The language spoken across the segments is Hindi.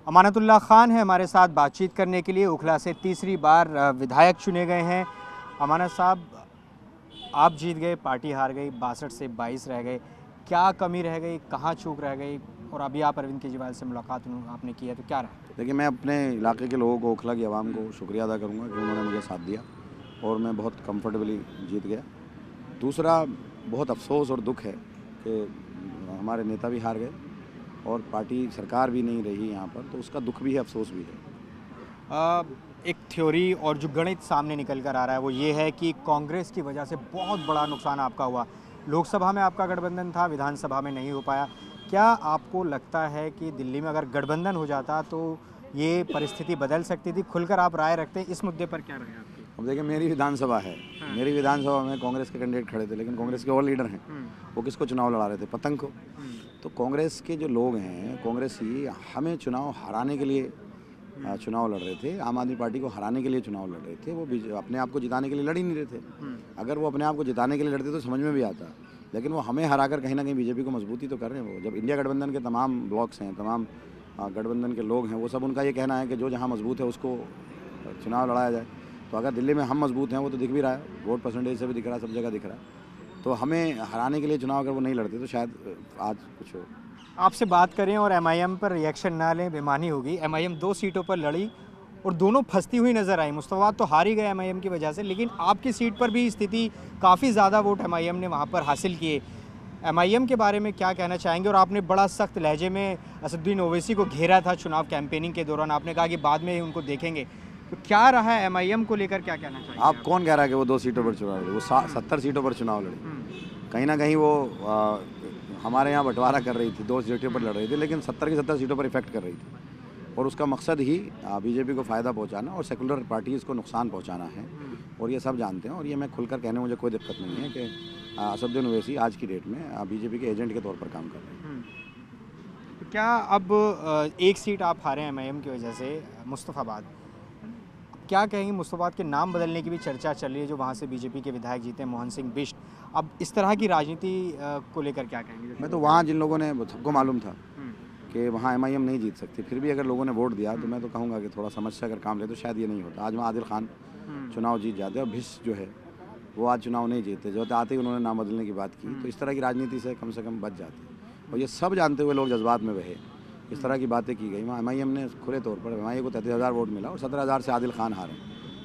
अमानतुल्लाह खान है हमारे साथ बातचीत करने के लिए। ओखला से तीसरी बार विधायक चुने गए हैं। अमानत साहब, आप जीत गए, पार्टी हार गई, 62 से 22 रह गए। क्या कमी रह गई, कहाँ चूक रह गई? और अभी आप अरविंद केजरीवाल से मुलाकात आपने की है, तो क्या रहा? देखिए, मैं अपने इलाके के लोगों को, ओखला की आवाम को शुक्रिया अदा करूंगा कि उन्होंने मुझे साथ दिया और मैं बहुत कंफर्टेबली जीत गया। दूसरा, बहुत अफसोस और दुख है कि हमारे नेता भी हार गए और पार्टी सरकार भी नहीं रही यहाँ पर, तो उसका दुख भी है, अफसोस भी है। एक थ्योरी और जो गणित सामने निकल कर आ रहा है वो ये है कि कांग्रेस की वजह से बहुत बड़ा नुकसान आपका हुआ। लोकसभा में आपका गठबंधन था, विधानसभा में नहीं हो पाया। क्या आपको लगता है कि दिल्ली में अगर गठबंधन हो जाता तो ये परिस्थिति बदल सकती थी? खुलकर आप राय रखते हैं, इस मुद्दे पर क्या राय है आपकी? अब देखिए, मेरी विधानसभा है। हाँ। मेरी विधानसभा में कांग्रेस के कैंडिडेट खड़े थे, लेकिन कांग्रेस के और लीडर हैं, वो किसको चुनाव लड़ा रहे थे? पतंग को। तो कांग्रेस के जो लोग हैं, कांग्रेस ही हमें चुनाव हराने के लिए चुनाव लड़ रहे थे। आम आदमी पार्टी को हराने के लिए चुनाव लड़ रहे थे। वो अपने आप को जिताने के लिए लड़ ही नहीं रहे थे। अगर वो अपने आप को जिताने के लिए लड़ते तो समझ में भी आता, लेकिन वो हमें हराकर कहीं ना कहीं बीजेपी को मजबूती तो कर रहे हैं। वो जब इंडिया गठबंधन के तमाम ब्लॉक्स हैं, तमाम गठबंधन के लोग हैं, वो सब उनका ये कहना है कि जो जहाँ मजबूत है उसको चुनाव लड़ाया जाए। तो अगर दिल्ली में हम मजबूत हैं, वो तो दिख भी रहा है, वोट परसेंटेज से भी दिख रहा है, सब जगह दिख रहा है। तो हमें हराने के लिए चुनाव अगर वो नहीं लड़ते तो शायद आज कुछ हो। आपसे बात करें और एमआईएम पर रिएक्शन ना लें, बेईमानी होगी। एमआईएम 2 सीटों पर लड़ी और दोनों फंसती हुई नजर आई। मुस्तफाबाद तो हार ही गए एमआईएम की वजह से, लेकिन आपकी सीट पर भी स्थिति काफ़ी ज़्यादा वोट एमआईएम ने वहाँ पर हासिल किए। एमआईएम के बारे में क्या कहना चाहेंगे? और आपने बड़ा सख्त लहजे में असदुद्दीन ओवैसी को घेरा था चुनाव कैंपेनिंग के दौरान, आपने कहा कि बाद में उनको देखेंगे। तो क्या रहा है एमआईएम को लेकर, क्या कहना चाहेंगे आप? कौन कह रहा है कि वो 2 सीटों पर चुनाव लड़े? वो 70 सीटों पर चुनाव लड़े। कहीं ना कहीं वो हमारे यहाँ बंटवारा कर रही थी, 2 सीटों पर लड़ रही थी, लेकिन 70 की 70 सीटों पर इफेक्ट कर रही थी। और उसका मकसद ही बीजेपी को फ़ायदा पहुंचाना और सेकुलर पार्टीज़ को नुकसान पहुंचाना है। और ये सब जानते हैं, और ये मैं खुलकर कहने में मुझे कोई दिक्कत नहीं है कि असदुद्दीन ओवैसी आज की डेट में बीजेपी के एजेंट के तौर पर काम कर रहे हैं। तो क्या अब एक सीट आप हारे हैं एमआईएम की वजह से, मुस्तफाबाद, क्या कहेंगे? मुस्तफाबाद के नाम बदलने की भी चर्चा चल रही है, जो वहाँ से बीजेपी के विधायक जीते हैं, मोहन सिंह बिष्ट। अब इस तरह की राजनीति को लेकर क्या कहेंगे? मैं तो वहाँ जिन लोगों ने, सबको मालूम था कि वहाँ एमआईएम नहीं जीत सकती, फिर भी अगर लोगों ने वोट दिया तो मैं तो कहूँगा कि थोड़ा समझ से अगर काम ले तो शायद ये नहीं होता। आज वहाँ आदिल खान चुनाव जीत जाते, और भिष्ट जो है वो आज चुनाव नहीं जीते, जो आते ही उन्होंने नाम बदलने की बात की। तो इस तरह की राजनीति से कम बच जाते। और ये सब जानते हुए लोग जज्बात में बहे, इस तरह की बातें की गई। वहाँ एमआईएम ने खुले तौर पर, एमआईए को 33,000 वोट मिला और 17,000 से आदिल खान हारे।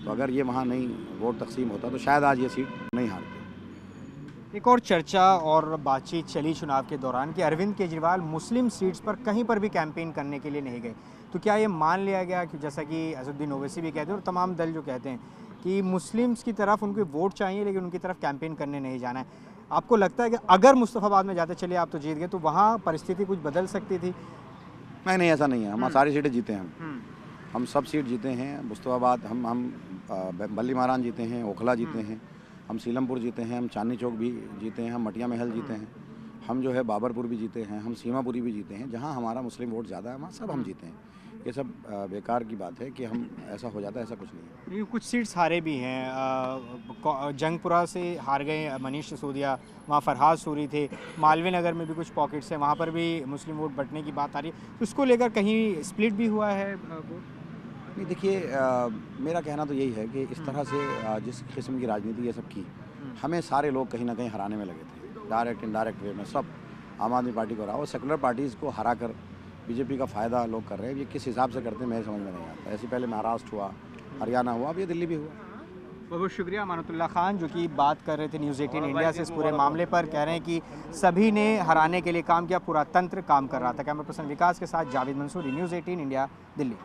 तो अगर ये वहाँ नहीं वोट तकसीम होता तो शायद आज ये सीट नहीं हारती। एक और चर्चा और बातचीत चली चुनाव के दौरान कि अरविंद केजरीवाल मुस्लिम सीट्स पर कहीं पर भी कैंपेन करने के लिए नहीं गए। तो क्या ये मान लिया गया कि जैसा कि असदुद्दीन ओवैसी भी कहते हैं और तमाम दल जो कहते हैं कि मुस्लिम्स की तरफ उनको वोट चाहिए, लेकिन उनकी तरफ कैंपेन करने नहीं जाना है? आपको लगता है कि अगर मुस्तफाबाद में जाते, चलिए आप तो जीत गए, तो वहाँ परिस्थिति कुछ बदल सकती थी? नहीं, ऐसा नहीं है। हम सारी सीटें जीते हैं। हम सब सीट जीते हैं। मुस्तफाबाद हम बल्ली मारान जीते हैं, ओखला जीते हैं, हम सीलमपुर जीते हैं, हम चांदनी चौक भी जीते हैं, हम मटिया महल जीते हैं, हम जो है बाबरपुर भी जीते हैं, हम सीमापुरी भी जीते हैं। जहाँ हमारा मुस्लिम वोट ज़्यादा है वहाँ सब हम जीते हैं। ये सब बेकार की बात है कि हम ऐसा हो जाता है, ऐसा कुछ नहीं है। कुछ सीट्स हारे भी हैं। जंगपुरा से हार गए मनीष सिसोदिया, वहाँ फरहाद सूरी थे। मालवीय नगर में भी कुछ पॉकेट्स हैं, वहाँ पर भी मुस्लिम वोट बंटने की बात आ रही है। तो उसको लेकर कहीं स्प्लिट भी हुआ है वोट? नहीं, देखिए, मेरा कहना तो यही है कि इस तरह से जिस किस्म की राजनीति ये सब की, हमें सारे लोग कहीं ना कहीं हराने में लगे थे, डायरेक्ट इनडायरेक्ट वे में। सब आम आदमी पार्टी को रहा और सेकुलर पार्टीज़ को हरा कर बीजेपी का फ़ायदा लोग कर रहे हैं। ये किस हिसाब से करते हैं मेरे समझ में नहीं आता। ऐसे पहले महाराष्ट्र हुआ, हरियाणा हुआ, अब ये दिल्ली भी हुआ। बहुत बहुत शुक्रिया अमानतुल्लाह खान, जो कि बात कर रहे थे न्यूज़ 18 इंडिया से इस पूरे मामले पर। कह रहे हैं कि सभी ने हराने के लिए काम किया, पूरा तंत्र काम कर रहा था। कैमरा पर्सन विकास के साथ जावेद मंसूरी, न्यूज़ 18 इंडिया, दिल्ली।